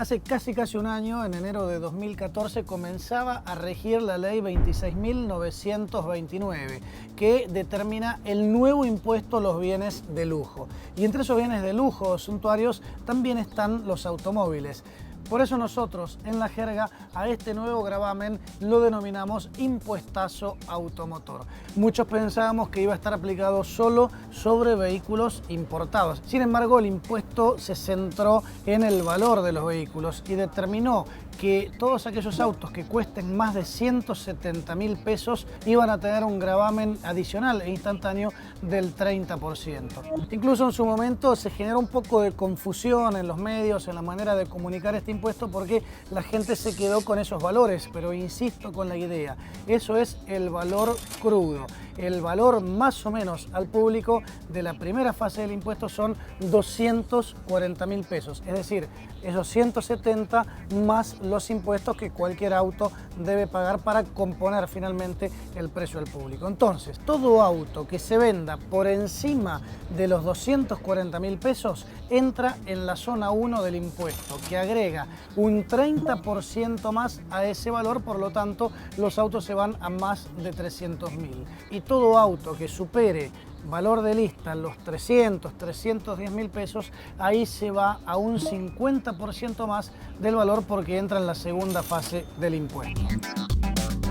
Hace casi un año, en enero de 2014, comenzaba a regir la ley 26.929, que determina el nuevo impuesto a los bienes de lujo. Y entre esos bienes de lujo suntuarios también están los automóviles. Por eso nosotros, en la jerga, a este nuevo gravamen lo denominamos impuestazo automotor. Muchos pensábamos que iba a estar aplicado solo sobre vehículos importados. Sin embargo, el impuesto se centró en el valor de los vehículos y determinó que todos aquellos autos que cuesten más de 170.000 pesos iban a tener un gravamen adicional e instantáneo del 30%. Incluso en su momento se generó un poco de confusión en los medios, en la manera de comunicar este impuesto, porque la gente se quedó con esos valores, pero insisto con la idea, eso es el valor crudo. El valor más o menos al público de la primera fase del impuesto son 240.000 pesos, es decir, esos 170 más los impuestos que cualquier auto debe pagar para componer finalmente el precio al público. Entonces, todo auto que se venda por encima de los 240.000 pesos entra en la zona 1 del impuesto, que agrega un 30% más a ese valor, por lo tanto los autos se van a más de 300.000. Y todo auto que supere valor de lista los 310.000 pesos, ahí se va a un 50% más del valor porque entra en la segunda fase del impuesto.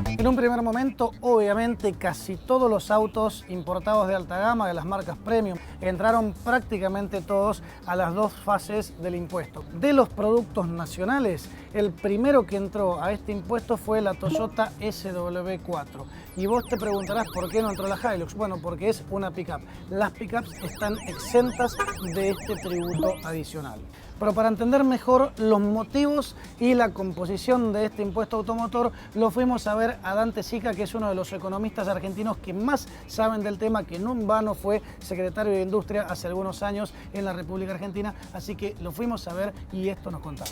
En un primer momento, obviamente, casi todos los autos importados de alta gama, de las marcas premium, entraron prácticamente todos a las dos fases del impuesto. De los productos nacionales, el primero que entró a este impuesto fue la Toyota SW4. Y vos te preguntarás por qué no entró la Hilux. Bueno, porque es una pickup. Las pickups están exentas de este tributo adicional. Pero para entender mejor los motivos y la composición de este impuesto automotor, lo fuimos a ver a Dante Sica, que es uno de los economistas argentinos que más saben del tema, que no en vano fue secretario de Industria hace algunos años en la República Argentina. Así que lo fuimos a ver y esto nos contaba.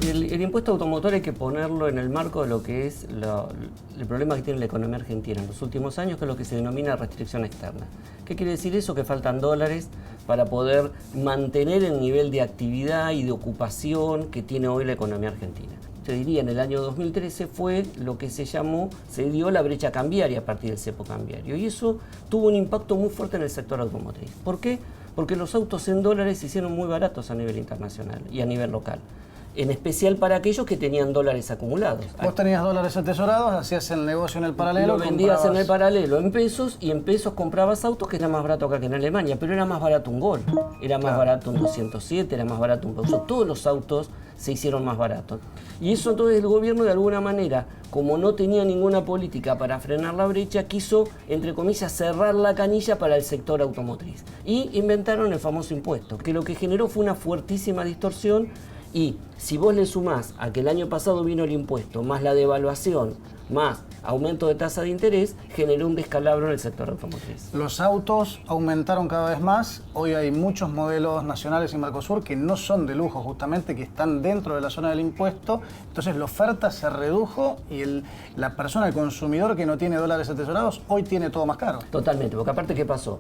El impuesto automotor hay que ponerlo en el marco de lo que es el problema que tiene la economía argentina en los últimos años, que es lo que se denomina restricción externa. ¿Qué quiere decir eso? Que faltan dólares para poder mantener el nivel de actividad y de ocupación que tiene hoy la economía argentina. Te diría, en el año 2013 fue lo que se dio la brecha cambiaria a partir del cepo cambiario, y eso tuvo un impacto muy fuerte en el sector automotriz. ¿Por qué? Porque los autos en dólares se hicieron muy baratos a nivel internacional y a nivel local. En especial para aquellos que tenían dólares acumulados. Vos tenías dólares atesorados, hacías el negocio en el paralelo. Lo vendías en el paralelo en pesos, y en pesos comprabas autos que eran más baratos acá que en Alemania, pero era más barato un Gol, era más barato un 207, era más barato un Peugeot. Todos los autos se hicieron más baratos. Y eso entonces el gobierno, de alguna manera, como no tenía ninguna política para frenar la brecha, quiso, entre comillas, cerrar la canilla para el sector automotriz. Y inventaron el famoso impuesto, que lo que generó fue una fuertísima distorsión. Y si vos le sumás a que el año pasado vino el impuesto, más la devaluación, más aumento de tasa de interés, generó un descalabro en el sector automotriz. Los autos aumentaron cada vez más. Hoy hay muchos modelos nacionales y Mercosur que no son de lujo, justamente, que están dentro de la zona del impuesto. Entonces la oferta se redujo y la persona, el consumidor que no tiene dólares atesorados, hoy tiene todo más caro. Totalmente, porque aparte, ¿qué pasó?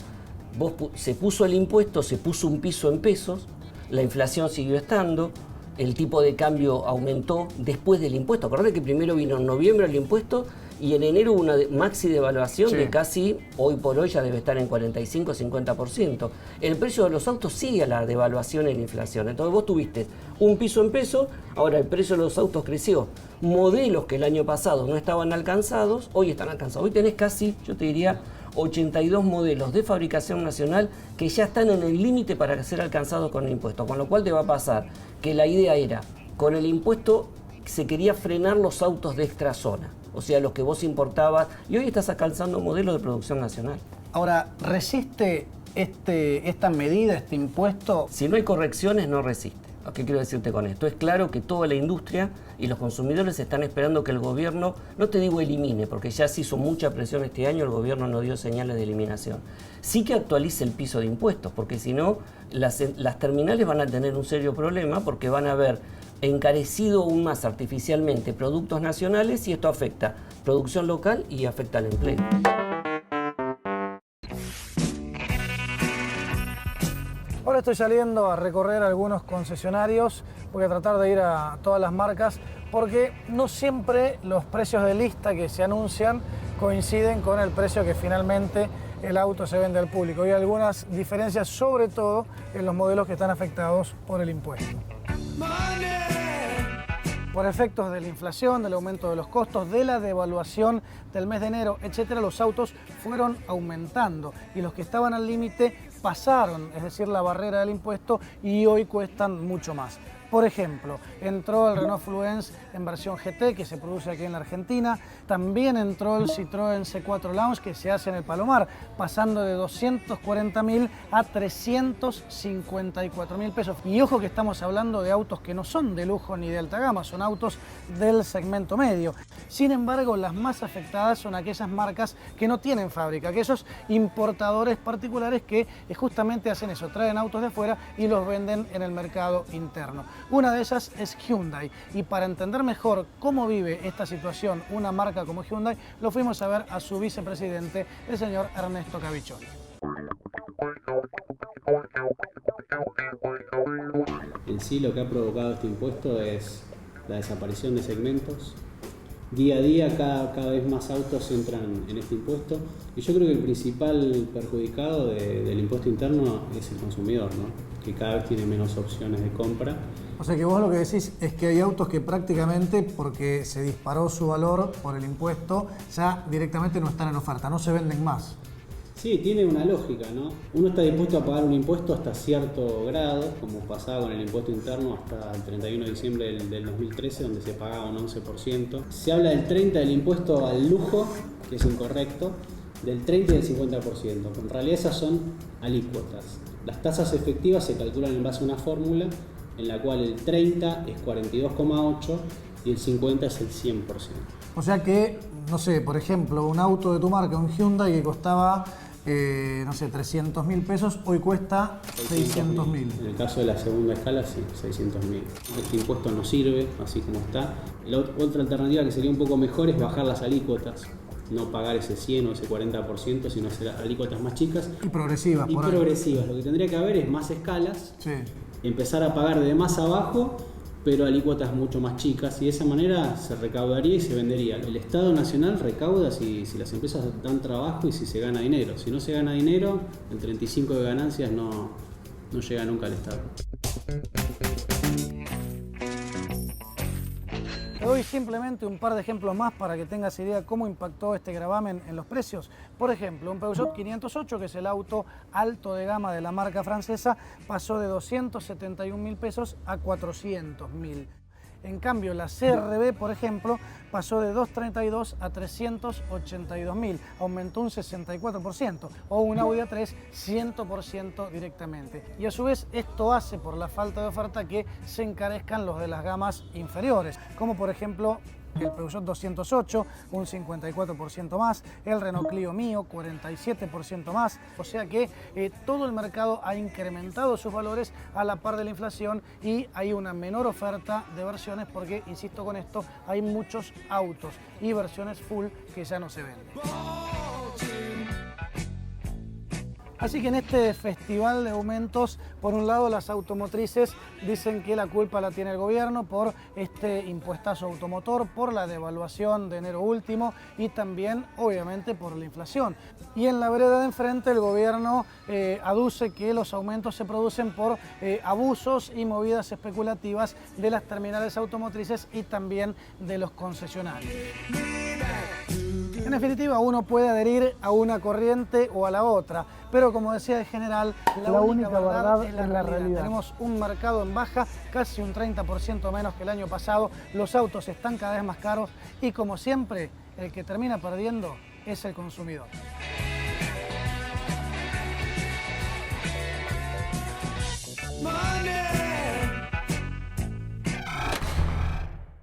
Se puso el impuesto, se puso un piso en pesos, la inflación siguió estando, el tipo de cambio aumentó después del impuesto. Acordate que primero vino en noviembre el impuesto y en enero hubo una maxi devaluación de casi, hoy por hoy ya debe estar en 45-50%. El precio de los autos sigue a la devaluación y la inflación. Entonces vos tuviste un piso en peso, ahora el precio de los autos creció. Modelos que el año pasado no estaban alcanzados, hoy están alcanzados. Hoy tenés casi, yo te diría, 82 modelos de fabricación nacional que ya están en el límite para ser alcanzados con el impuesto, con lo cual te va a pasar que la idea era, con el impuesto se quería frenar los autos de extra zona, o sea, los que vos importabas, y hoy estás alcanzando modelos de producción nacional. Ahora, ¿resiste esta medida, este impuesto? Si no hay correcciones, no resiste. ¿Qué quiero decirte con esto? Es claro que toda la industria y los consumidores están esperando que el gobierno, no te digo elimine, porque ya se hizo mucha presión este año, el gobierno no dio señales de eliminación. Sí que actualice el piso de impuestos, porque si no, las terminales van a tener un serio problema, porque van a haber encarecido aún más artificialmente productos nacionales, y esto afecta producción local y afecta al empleo. Ahora estoy saliendo a recorrer algunos concesionarios, voy a tratar de ir a todas las marcas porque no siempre los precios de lista que se anuncian coinciden con el precio que finalmente el auto se vende al público. Hay algunas diferencias, sobre todo en los modelos que están afectados por el impuesto. Por efectos de la inflación, del aumento de los costos, de la devaluación del mes de enero, etcétera, los autos fueron aumentando y los que estaban al límite pasaron, es decir, la barrera del impuesto, y hoy cuestan mucho más. Por ejemplo, entró el Renault Fluence en versión GT, que se produce aquí en la Argentina. También entró el Citroën C4 Lounge, que se hace en el Palomar, pasando de 240.000 a 354.000 pesos. Y ojo que estamos hablando de autos que no son de lujo ni de alta gama, son autos del segmento medio. Sin embargo, las más afectadas son aquellas marcas que no tienen fábrica, aquellos importadores particulares que justamente hacen eso, traen autos de afuera y los venden en el mercado interno. Una de ellas es Hyundai, y para entender mejor cómo vive esta situación una marca como Hyundai, lo fuimos a ver a su vicepresidente, el señor Ernesto Caviccioli. En sí, lo que ha provocado este impuesto es la desaparición de segmentos. Día a día cada vez más autos entran en este impuesto, y yo creo que el principal perjudicado del impuesto interno es el consumidor, ¿no? Que cada vez tiene menos opciones de compra. O sea que vos lo que decís es que hay autos que prácticamente, porque se disparó su valor por el impuesto, ya directamente no están en oferta, no se venden más. Sí, tiene una lógica, ¿no? Uno está dispuesto a pagar un impuesto hasta cierto grado, como pasaba con el impuesto interno hasta el 31 de diciembre del 2013, donde se pagaba un 11%. Se habla del 30% del impuesto al lujo, que es incorrecto, del 30% y del 50%. En realidad esas son alícuotas. Las tasas efectivas se calculan en base a una fórmula en la cual el 30 es 42,8 y el 50 es el 100%. O sea que, no sé, por ejemplo, un auto de tu marca, un Hyundai que costaba, no sé, 300.000 pesos, hoy cuesta 600.000. En el caso de la segunda escala, sí, 600.000. Este impuesto no sirve, así como está. La otra alternativa que sería un poco mejor es bajar las alícuotas. No pagar ese 100 o ese 40%, sino hacer alícuotas más chicas. Y progresivas. Y progresivas. Lo que tendría que haber es más escalas. Sí. Empezar a pagar de más abajo, pero alícuotas mucho más chicas, y de esa manera se recaudaría y se vendería. El Estado Nacional recauda si las empresas dan trabajo y si se gana dinero. Si no se gana dinero, el 35% de ganancias no llega nunca al Estado. Te doy simplemente un par de ejemplos más para que tengas idea cómo impactó este gravamen en los precios. Por ejemplo, un Peugeot 508, que es el auto alto de gama de la marca francesa, pasó de 271.000 pesos a 400.000. En cambio, la CR-V, por ejemplo, pasó de 232 a 382.000, aumentó un 64%, o un Audi A3 100% directamente. Y a su vez, esto hace, por la falta de oferta, que se encarezcan los de las gamas inferiores, como por ejemplo el Peugeot 208, un 54% más, el Renault Clio Mio, 47% más. O sea que todo el mercado ha incrementado sus valores a la par de la inflación, y hay una menor oferta de versiones porque, insisto con esto, hay muchos autos y versiones full que ya no se venden. Así que en este festival de aumentos, por un lado las automotrices dicen que la culpa la tiene el gobierno por este impuestazo automotor, por la devaluación de enero último y también obviamente por la inflación. Y en la vereda de enfrente el gobierno aduce que los aumentos se producen por abusos y movidas especulativas de las terminales automotrices y también de los concesionarios. En definitiva, uno puede adherir a una corriente o a la otra, pero como decía el general, la única verdad es la realidad. Tenemos un mercado en baja, casi un 30% menos que el año pasado, los autos están cada vez más caros y, como siempre, el que termina perdiendo es el consumidor.